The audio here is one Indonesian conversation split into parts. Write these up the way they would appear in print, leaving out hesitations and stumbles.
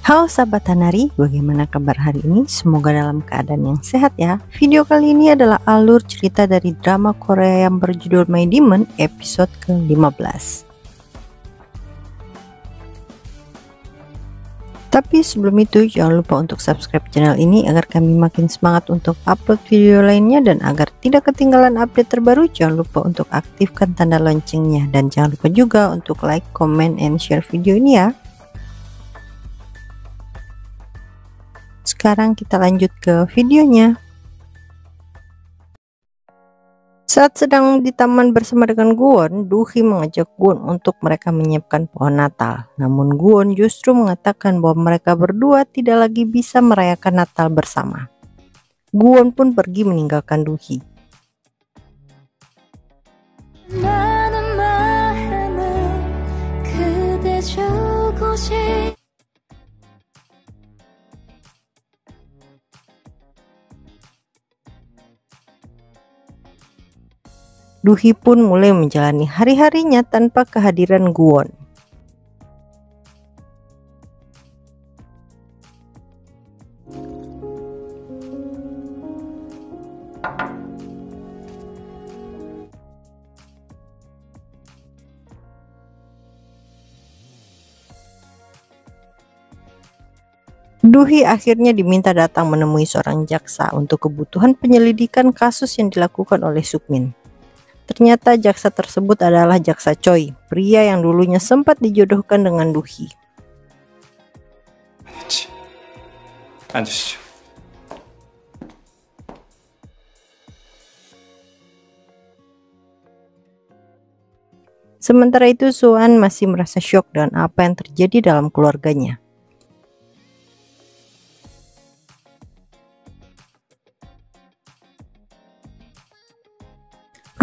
Halo sahabat Hanari, bagaimana kabar hari ini? Semoga dalam keadaan yang sehat ya. Video kali ini adalah alur cerita dari drama Korea yang berjudul My Demon episode ke-15. Tapi sebelum itu jangan lupa untuk subscribe channel ini agar kami makin semangat untuk upload video lainnya, dan agar tidak ketinggalan update terbaru jangan lupa untuk aktifkan tanda loncengnya, dan jangan lupa juga untuk like, comment, and share video ini ya. Sekarang kita lanjut ke videonya. Saat sedang di taman bersama dengan Guwon, Duhi mengajak Guwon untuk mereka menyiapkan pohon Natal. Namun Guwon justru mengatakan bahwa mereka berdua tidak lagi bisa merayakan Natal bersama. Guwon pun pergi meninggalkan Duhi. Duhi pun mulai menjalani hari-harinya tanpa kehadiran Guwon. Duhi akhirnya diminta datang menemui seorang jaksa untuk kebutuhan penyelidikan kasus yang dilakukan oleh Sukmin. Ternyata jaksa tersebut adalah jaksa Choi, pria yang dulunya sempat dijodohkan dengan Duhi. Sementara itu Suan masih merasa syok dengan apa yang terjadi dalam keluarganya.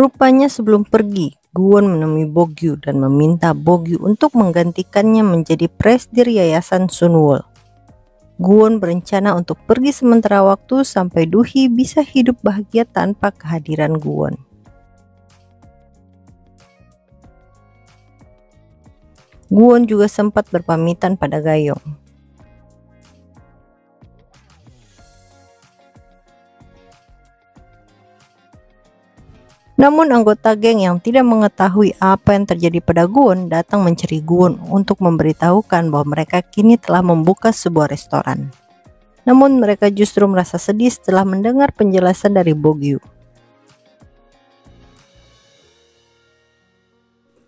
Rupanya sebelum pergi, Guwon menemui Bogyu dan meminta Bogyu untuk menggantikannya menjadi presidir yayasan Sunwol. Guwon berencana untuk pergi sementara waktu sampai Duhi bisa hidup bahagia tanpa kehadiran Guwon. Guwon juga sempat berpamitan pada Gayong. Namun anggota geng yang tidak mengetahui apa yang terjadi pada Guwon datang mencari Guwon untuk memberitahukan bahwa mereka kini telah membuka sebuah restoran. Namun mereka justru merasa sedih setelah mendengar penjelasan dari Bogyu.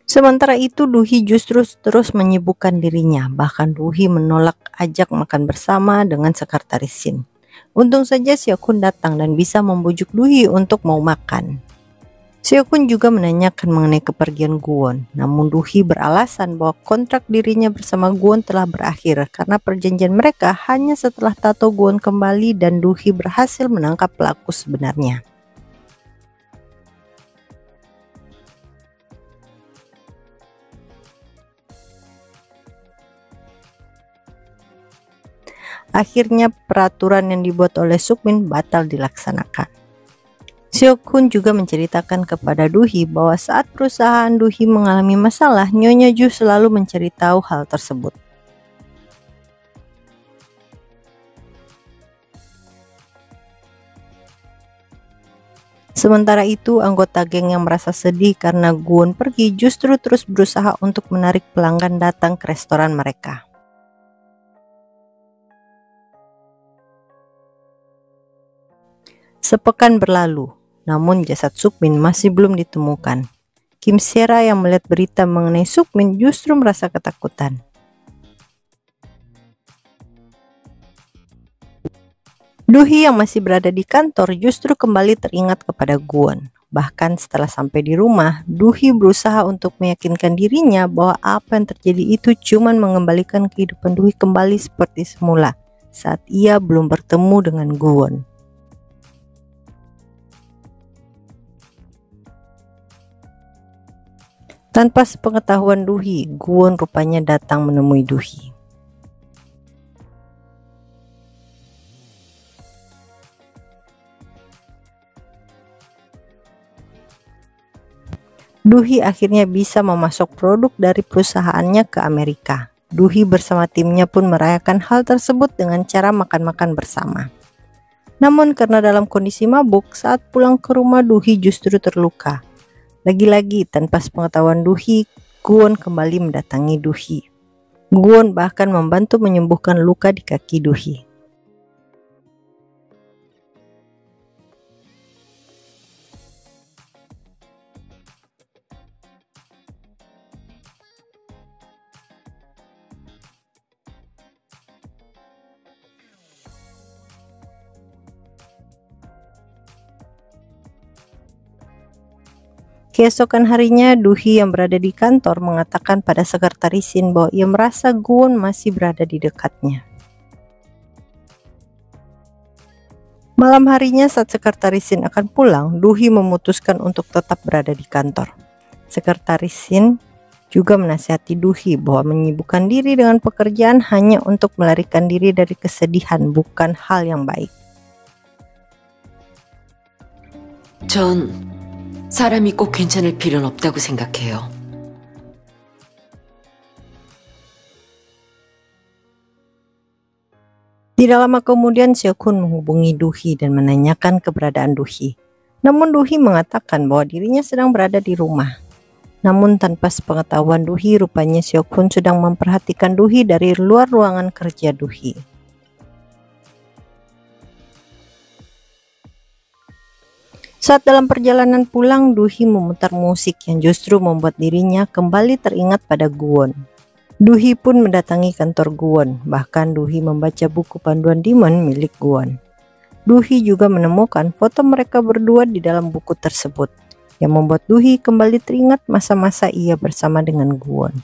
Sementara itu Duhi justru terus menyibukkan dirinya, bahkan Duhi menolak ajak makan bersama dengan sekretaris Shin. Untung saja Seokun datang dan bisa membujuk Duhi untuk mau makan. Seokun juga menanyakan mengenai kepergian Guwon, namun Duhi beralasan bahwa kontrak dirinya bersama Guwon telah berakhir karena perjanjian mereka hanya setelah tato Guwon kembali dan Duhi berhasil menangkap pelaku sebenarnya. Akhirnya peraturan yang dibuat oleh Sukmin batal dilaksanakan. Seokun juga menceritakan kepada Duhi bahwa saat perusahaan Duhi mengalami masalah, Nyonya Ju selalu mencari tahu hal tersebut. Sementara itu, anggota geng yang merasa sedih karena Guwon pergi justru terus berusaha untuk menarik pelanggan datang ke restoran mereka. Sepekan berlalu, namun jasad Sukmin masih belum ditemukan. Kim Sera yang melihat berita mengenai Sukmin justru merasa ketakutan. Duhi yang masih berada di kantor justru kembali teringat kepada Guwon. Bahkan setelah sampai di rumah, Duhi berusaha untuk meyakinkan dirinya bahwa apa yang terjadi itu cuma mengembalikan kehidupan Duhi kembali seperti semula saat ia belum bertemu dengan Guwon. Tanpa sepengetahuan Duhi, Guwon rupanya datang menemui Duhi. Duhi akhirnya bisa memasok produk dari perusahaannya ke Amerika. Duhi bersama timnya pun merayakan hal tersebut dengan cara makan-makan bersama. Namun karena dalam kondisi mabuk, saat pulang ke rumah Duhi justru terluka. Lagi-lagi tanpa sepengetahuan Duhi, Guwon kembali mendatangi Duhi. Guwon bahkan membantu menyembuhkan luka di kaki Duhi. Keesokan harinya, Duhi yang berada di kantor mengatakan pada sekretaris Shin bahwa ia merasa Guwon masih berada di dekatnya. Malam harinya saat sekretaris Shin akan pulang, Duhi memutuskan untuk tetap berada di kantor. Sekretaris Shin juga menasihati Duhi bahwa menyibukkan diri dengan pekerjaan hanya untuk melarikan diri dari kesedihan bukan hal yang baik. 전 사람이 꼭 괜찮을 필요는 없다고 생각해요. Tidak lama kemudian Seokun menghubungi Duhi dan menanyakan keberadaan Duhi. Namun Duhi mengatakan bahwa dirinya sedang berada di rumah. Namun tanpa sepengetahuan Duhi, rupanya Seokun sedang memperhatikan Duhi dari luar ruangan kerja Duhi. Saat dalam perjalanan pulang, Duhi memutar musik yang justru membuat dirinya kembali teringat pada Guwon. Duhi pun mendatangi kantor Guwon, bahkan Duhi membaca buku panduan Demon milik Guwon. Duhi juga menemukan foto mereka berdua di dalam buku tersebut, yang membuat Duhi kembali teringat masa-masa ia bersama dengan Guwon.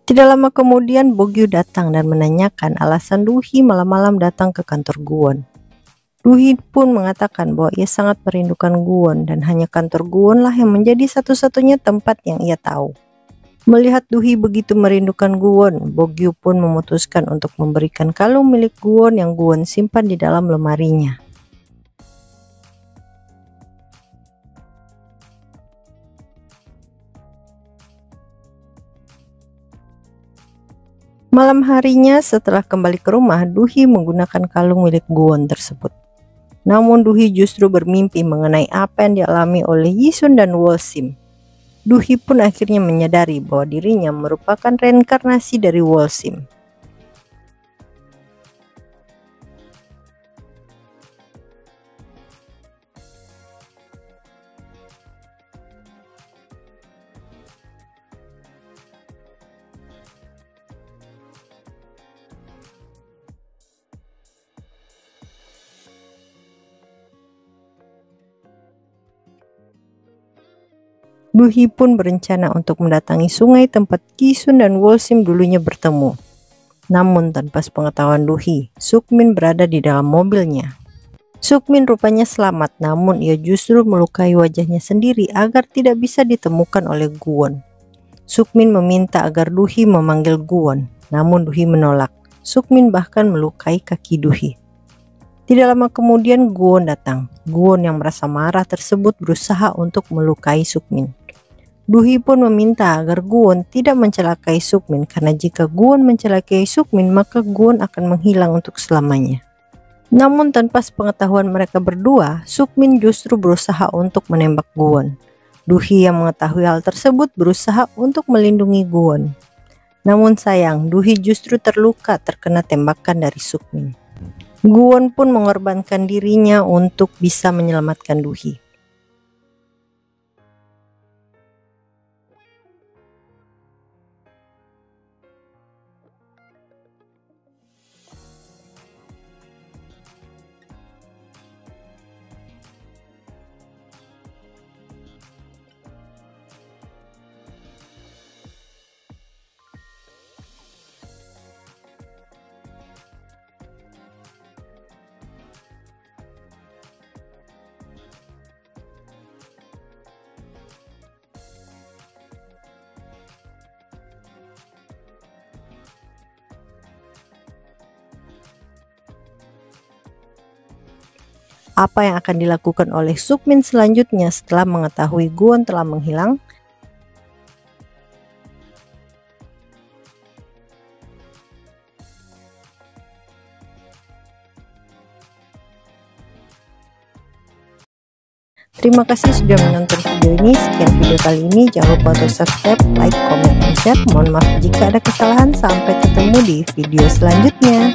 Tidak lama kemudian Bogyu datang dan menanyakan alasan Duhi malam-malam datang ke kantor Guwon. Duhi pun mengatakan bahwa ia sangat merindukan Guwon dan hanya kantor Guwon lah yang menjadi satu-satunya tempat yang ia tahu. Melihat Duhi begitu merindukan Guwon, Bogyu pun memutuskan untuk memberikan kalung milik Guwon yang Guwon simpan di dalam lemarinya. Malam harinya setelah kembali ke rumah, Duhi menggunakan kalung milik Guwon tersebut. Namun Duhi justru bermimpi mengenai apa yang dialami oleh Yisun dan Wolsim. Duhi pun akhirnya menyadari bahwa dirinya merupakan reinkarnasi dari Wolsim. Duhi pun berencana untuk mendatangi sungai tempat Yisun dan Wolsim dulunya bertemu. Namun tanpa sepengetahuan Duhi, Sukmin berada di dalam mobilnya. Sukmin rupanya selamat, namun ia justru melukai wajahnya sendiri agar tidak bisa ditemukan oleh Guwon. Sukmin meminta agar Duhi memanggil Guwon, namun Duhi menolak. Sukmin bahkan melukai kaki Duhi. Tidak lama kemudian Guwon datang. Guwon yang merasa marah tersebut berusaha untuk melukai Sukmin. Duhi pun meminta agar Guwon tidak mencelakai Sukmin karena jika Guwon mencelakai Sukmin maka Guwon akan menghilang untuk selamanya. Namun tanpa sepengetahuan mereka berdua, Sukmin justru berusaha untuk menembak Guwon. Duhi yang mengetahui hal tersebut berusaha untuk melindungi Guwon. Namun sayang, Duhi justru terluka terkena tembakan dari Sukmin. Guwon pun mengorbankan dirinya untuk bisa menyelamatkan Duhi. Apa yang akan dilakukan oleh Sukmin selanjutnya setelah mengetahui Gwon telah menghilang? Terima kasih sudah menonton video ini. Sekian video kali ini. Jangan lupa untuk subscribe, like, comment, dan share. Mohon maaf jika ada kesalahan. Sampai ketemu di video selanjutnya.